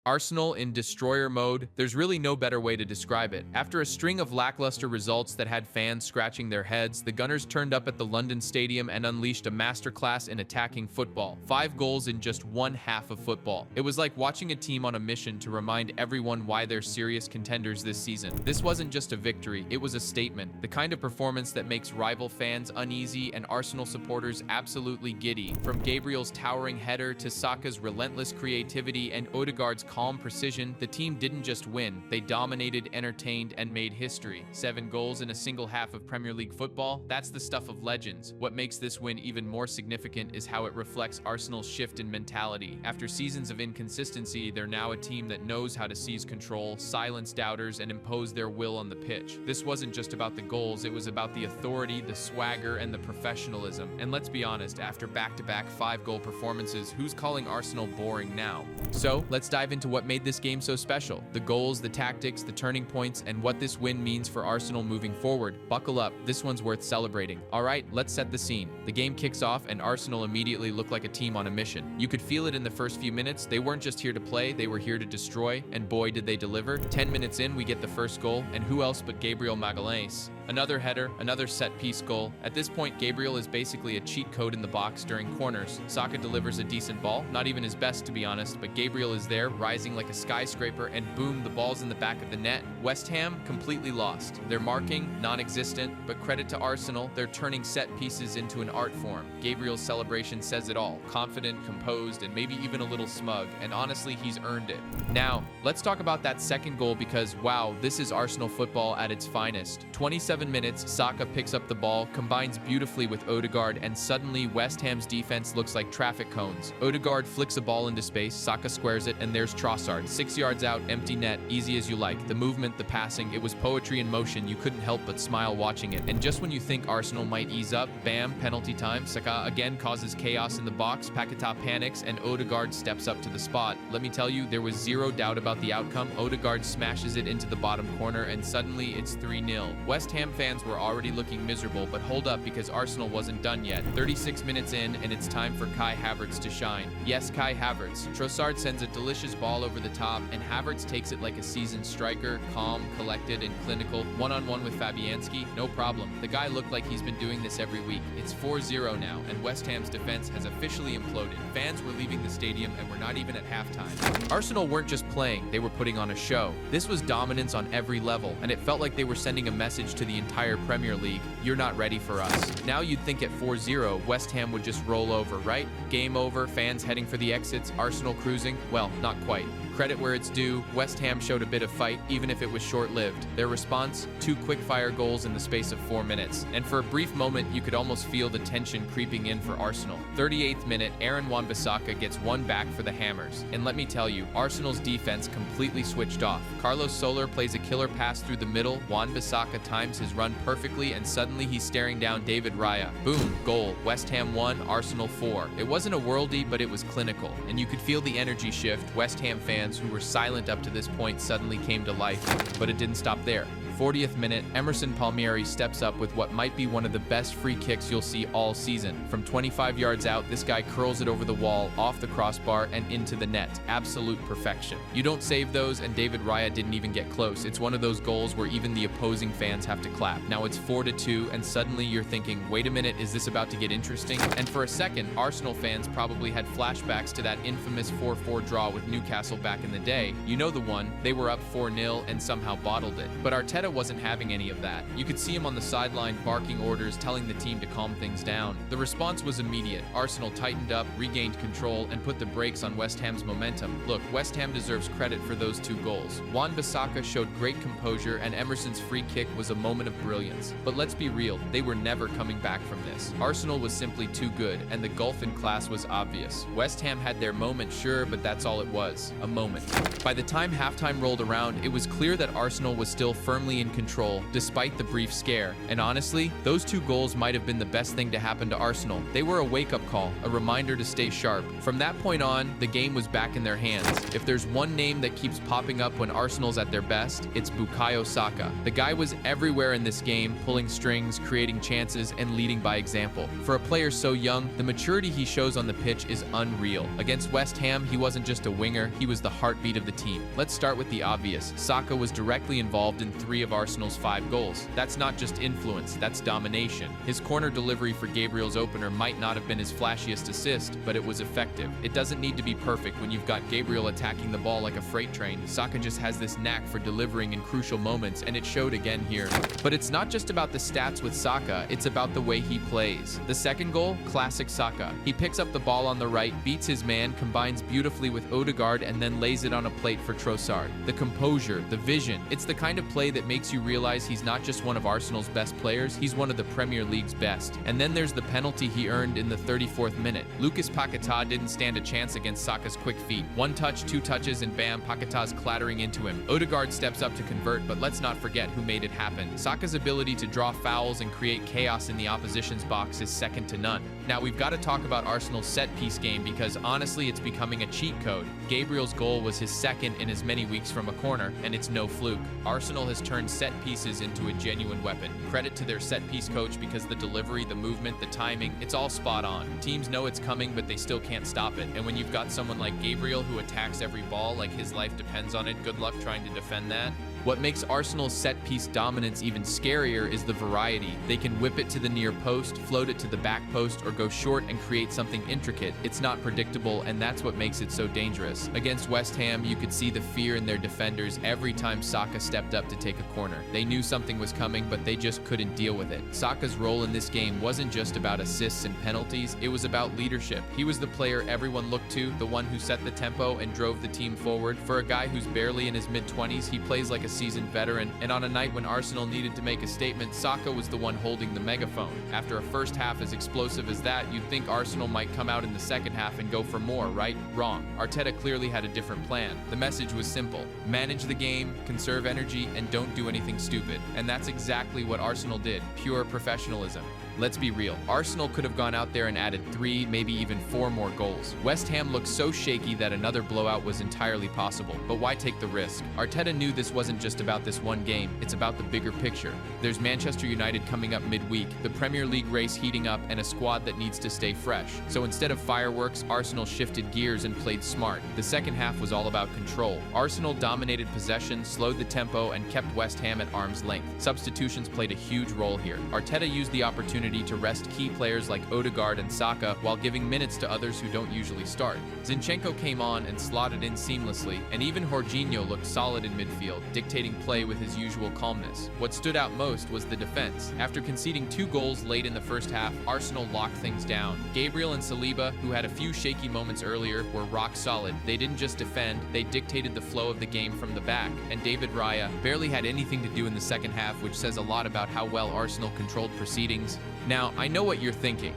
Arsenal in destroyer mode, there's really no better way to describe it. After a string of lackluster results that had fans scratching their heads, the Gunners turned up at the London Stadium and unleashed a masterclass in attacking football. 5 goals in just one half of football. It was like watching a team on a mission to remind everyone why they're serious contenders this season. This wasn't just a victory, it was a statement. The kind of performance that makes rival fans uneasy and Arsenal supporters absolutely giddy. From Gabriel's towering header to Saka's relentless creativity and Ødegaard's calm precision, the team didn't just win, they dominated, entertained, and made history. 7 goals in a single half of Premier League football, that's the stuff of legends. What makes this win even more significant is how it reflects Arsenal's shift in mentality. After seasons of inconsistency, they're now a team that knows how to seize control, silence doubters, and impose their will on the pitch. This wasn't just about the goals, it was about the authority, the swagger, and the professionalism. And let's be honest, after back-to-back 5-goal performances, who's calling Arsenal boring now? So, let's dive into what made this game so special. The goals, the tactics, the turning points, and what this win means for Arsenal moving forward. Buckle up, this one's worth celebrating. Alright, let's set the scene. The game kicks off and Arsenal immediately look like a team on a mission. You could feel it in the first few minutes. They weren't just here to play, they were here to destroy, and boy did they deliver. 10 minutes in, we get the first goal, and who else but Gabriel Magalhães? Another header, another set-piece goal. At this point, Gabriel is basically a cheat code in the box during corners. Saka delivers a decent ball, not even his best to be honest, but Gabriel is there, rising like a skyscraper, and boom, the ball's in the back of the net. West Ham completely lost. Their marking, non-existent, but credit to Arsenal, they're turning set pieces into an art form. Gabriel's celebration says it all. Confident, composed, and maybe even a little smug, and honestly, he's earned it. Now, let's talk about that second goal because, wow, this is Arsenal football at its finest. 27 minutes, Saka picks up the ball, combines beautifully with Ødegaard, and suddenly West Ham's defense looks like traffic cones. Ødegaard flicks a ball into space, Saka squares it, and there's Trossard. 6 yards out, empty net, easy as you like. The movement, the passing, it was poetry in motion. You couldn't help but smile watching it. And just when you think Arsenal might ease up, bam, penalty time. Saka again causes chaos in the box, Paquetá panics, and Ødegaard steps up to the spot. Let me tell you, there was zero doubt about the outcome. Ødegaard smashes it into the bottom corner, and suddenly it's 3-0. West Ham fans were already looking miserable, but hold up because Arsenal wasn't done yet. 36 minutes in, and it's time for Kai Havertz to shine. Yes, Kai Havertz. Trossard sends a delicious ball over the top, and Havertz takes it like a seasoned striker, calm, collected, and clinical. One-on-one with Fabianski, no problem. The guy looked like he's been doing this every week. It's 4-0 now, and West Ham's defense has officially imploded. Fans were leaving the stadium, and we're not even at halftime. Arsenal weren't just playing, they were putting on a show. This was dominance on every level, and it felt like they were sending a message to the entire Premier League. You're not ready for us. Now you'd think at 4-0, West Ham would just roll over, right? Game over, fans heading for the exits, Arsenal cruising? Well, not quite. Credit where it's due, West Ham showed a bit of fight, even if it was short-lived. Their response? 2 quick-fire goals in the space of 4 minutes. And for a brief moment, you could almost feel the tension creeping in for Arsenal. 38th minute, Aaron Wan-Bissaka gets one back for the Hammers. And let me tell you, Arsenal's defense completely switched off. Carlos Soler plays a killer pass through the middle, Wan-Bissaka times his run perfectly, and suddenly he's staring down David Raya. Boom, goal. West Ham 1, Arsenal 4. It wasn't a worldie, but it was clinical. And you could feel the energy shift. West Ham fans who were silent up to this point suddenly came to life, but it didn't stop there. 40th minute, Emerson Palmieri steps up with what might be one of the best free kicks you'll see all season. From 25 yards out, this guy curls it over the wall, off the crossbar, and into the net. Absolute perfection. You don't save those, and David Raya didn't even get close. It's one of those goals where even the opposing fans have to clap. Now it's 4-2, and suddenly you're thinking, wait a minute, is this about to get interesting? And for a second, Arsenal fans probably had flashbacks to that infamous 4-4 draw with Newcastle back in the day. You know the one, they were up 4-0 and somehow bottled it. But Arteta wasn't having any of that. You could see him on the sideline barking orders, telling the team to calm things down. The response was immediate. Arsenal tightened up, regained control, and put the brakes on West Ham's momentum. Look, West Ham deserves credit for those 2 goals. Wan-Bissaka showed great composure, and Emerson's free kick was a moment of brilliance. But let's be real, they were never coming back from this. Arsenal was simply too good, and the gulf in class was obvious. West Ham had their moment, sure, but that's all it was, a moment. By the time halftime rolled around, it was clear that Arsenal was still firmly in control, despite the brief scare. And honestly, those 2 goals might have been the best thing to happen to Arsenal. They were a wake-up call, a reminder to stay sharp. From that point on, the game was back in their hands. If there's one name that keeps popping up when Arsenal's at their best, it's Bukayo Saka. The guy was everywhere in this game, pulling strings, creating chances, and leading by example. For a player so young, the maturity he shows on the pitch is unreal. Against West Ham, he wasn't just a winger, he was the heartbeat of the team. Let's start with the obvious. Saka was directly involved in 3 of Arsenal's 5 goals. That's not just influence, that's domination. His corner delivery for Gabriel's opener might not have been his flashiest assist, but it was effective. It doesn't need to be perfect when you've got Gabriel attacking the ball like a freight train. Saka just has this knack for delivering in crucial moments, and it showed again here. But it's not just about the stats with Saka, it's about the way he plays. The second goal, classic Saka. He picks up the ball on the right, beats his man, combines beautifully with Ødegaard, and then lays it on a plate for Trossard. The composure, the vision, it's the kind of play that makes you realize he's not just one of Arsenal's best players, he's one of the Premier League's best. And then there's the penalty he earned in the 34th minute. Lucas Paquetá didn't stand a chance against Saka's quick feet. 1 touch, 2 touches, and bam, Paquetá's clattering into him. Ødegaard steps up to convert, but let's not forget who made it happen. Saka's ability to draw fouls and create chaos in the opposition's box is second to none. Now, we've got to talk about Arsenal's set-piece game because honestly, it's becoming a cheat code. Gabriel's goal was his second in as many weeks from a corner, and it's no fluke. Arsenal has turned set pieces into a genuine weapon. Credit to their set-piece coach because the delivery, the movement, the timing, it's all spot on. Teams know it's coming, but they still can't stop it. And when you've got someone like Gabriel who attacks every ball like his life depends on it, good luck trying to defend that. What makes Arsenal's set-piece dominance even scarier is the variety. They can whip it to the near post, float it to the back post, or go short and create something intricate. It's not predictable, and that's what makes it so dangerous. Against West Ham, you could see the fear in their defenders every time Saka stepped up to take a corner. They knew something was coming, but they just couldn't deal with it. Saka's role in this game wasn't just about assists and penalties, it was about leadership. He was the player everyone looked to, the one who set the tempo and drove the team forward. For a guy who's barely in his mid-20s, he plays like a seasoned veteran, and on a night when Arsenal needed to make a statement, Saka was the one holding the megaphone. After a first half as explosive as that, you'd think Arsenal might come out in the second half and go for more, right? Wrong. Arteta clearly had a different plan. The message was simple: manage the game, conserve energy, and don't do anything stupid. And that's exactly what Arsenal did. Pure professionalism. Let's be real. Arsenal could have gone out there and added 3, maybe even 4 more goals. West Ham looked so shaky that another blowout was entirely possible. But why take the risk? Arteta knew this wasn't just about this one game, it's about the bigger picture. There's Manchester United coming up midweek, the Premier League race heating up, and a squad that needs to stay fresh. So instead of fireworks, Arsenal shifted gears and played smart. The second half was all about control. Arsenal dominated possession, slowed the tempo, and kept West Ham at arm's length. Substitutions played a huge role here. Arteta used the opportunity to rest key players like Ødegaard and Saka while giving minutes to others who don't usually start. Zinchenko came on and slotted in seamlessly, and even Jorginho looked solid in midfield, dictating play with his usual calmness. What stood out most was the defense. After conceding 2 goals late in the first half, Arsenal locked things down. Gabriel and Saliba, who had a few shaky moments earlier, were rock solid. They didn't just defend, they dictated the flow of the game from the back. And David Raya barely had anything to do in the second half, which says a lot about how well Arsenal controlled proceedings. Now, I know what you're thinking,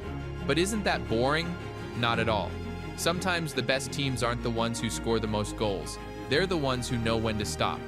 but isn't that boring? Not at all. Sometimes the best teams aren't the ones who score the most goals. They're the ones who know when to stop.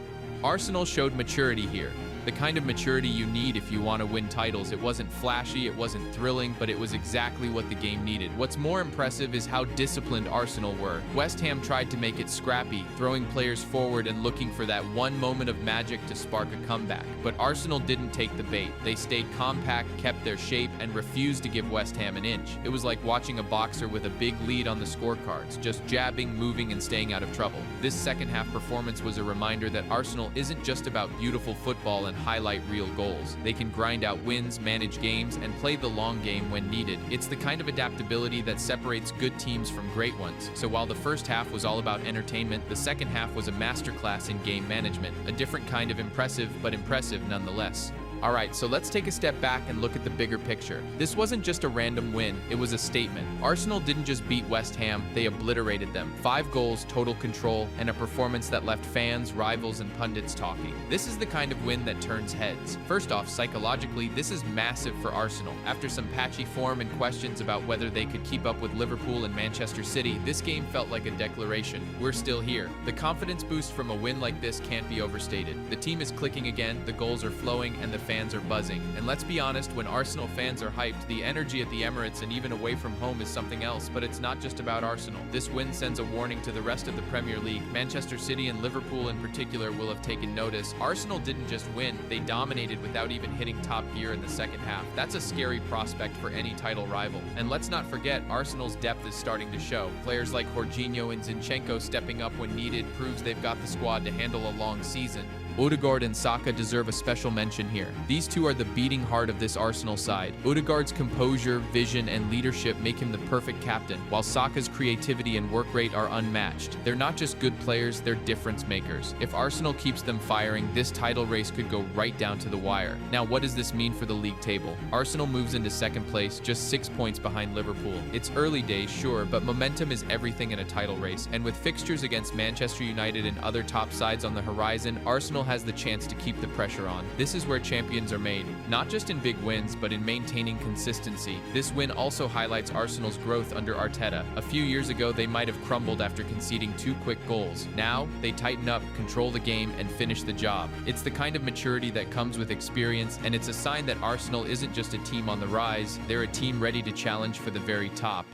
Arsenal showed maturity here. The kind of maturity you need if you want to win titles. It wasn't flashy, it wasn't thrilling, but it was exactly what the game needed. What's more impressive is how disciplined Arsenal were. West Ham tried to make it scrappy, throwing players forward and looking for that one moment of magic to spark a comeback. But Arsenal didn't take the bait. They stayed compact, kept their shape, and refused to give West Ham an inch. It was like watching a boxer with a big lead on the scorecards, just jabbing, moving, and staying out of trouble. This second half performance was a reminder that Arsenal isn't just about beautiful football and highlight real goals. They can grind out wins, manage games, and play the long game when needed. It's the kind of adaptability that separates good teams from great ones. So while the first half was all about entertainment, the second half was a masterclass in game management, a different kind of impressive, but impressive nonetheless. Alright, so let's take a step back and look at the bigger picture. This wasn't just a random win, it was a statement. Arsenal didn't just beat West Ham, they obliterated them. 5 goals, total control, and a performance that left fans, rivals, and pundits talking. This is the kind of win that turns heads. First off, psychologically, this is massive for Arsenal. After some patchy form and questions about whether they could keep up with Liverpool and Manchester City, this game felt like a declaration. We're still here. The confidence boost from a win like this can't be overstated. The team is clicking again, the goals are flowing, and the fans are buzzing. And let's be honest, when Arsenal fans are hyped, the energy at the Emirates and even away from home is something else, but it's not just about Arsenal. This win sends a warning to the rest of the Premier League. Manchester City and Liverpool in particular will have taken notice. Arsenal didn't just win, they dominated without even hitting top gear in the second half. That's a scary prospect for any title rival. And let's not forget, Arsenal's depth is starting to show. Players like Jorginho and Zinchenko stepping up when needed proves they've got the squad to handle a long season. Ødegaard and Saka deserve a special mention here. These two are the beating heart of this Arsenal side. Ødegaard's composure, vision, and leadership make him the perfect captain, while Saka's creativity and work rate are unmatched. They're not just good players, they're difference makers. If Arsenal keeps them firing, this title race could go right down to the wire. Now, what does this mean for the league table? Arsenal moves into second place, just 6 points behind Liverpool. It's early days, sure, but momentum is everything in a title race, and with fixtures against Manchester United and other top sides on the horizon, Arsenal has the chance to keep the pressure on. This is where champions are made, not just in big wins, but in maintaining consistency. This win also highlights Arsenal's growth under Arteta. A few years ago, they might have crumbled after conceding 2 quick goals. Now, they tighten up, control the game, and finish the job. It's the kind of maturity that comes with experience, and it's a sign that Arsenal isn't just a team on the rise, they're a team ready to challenge for the very top.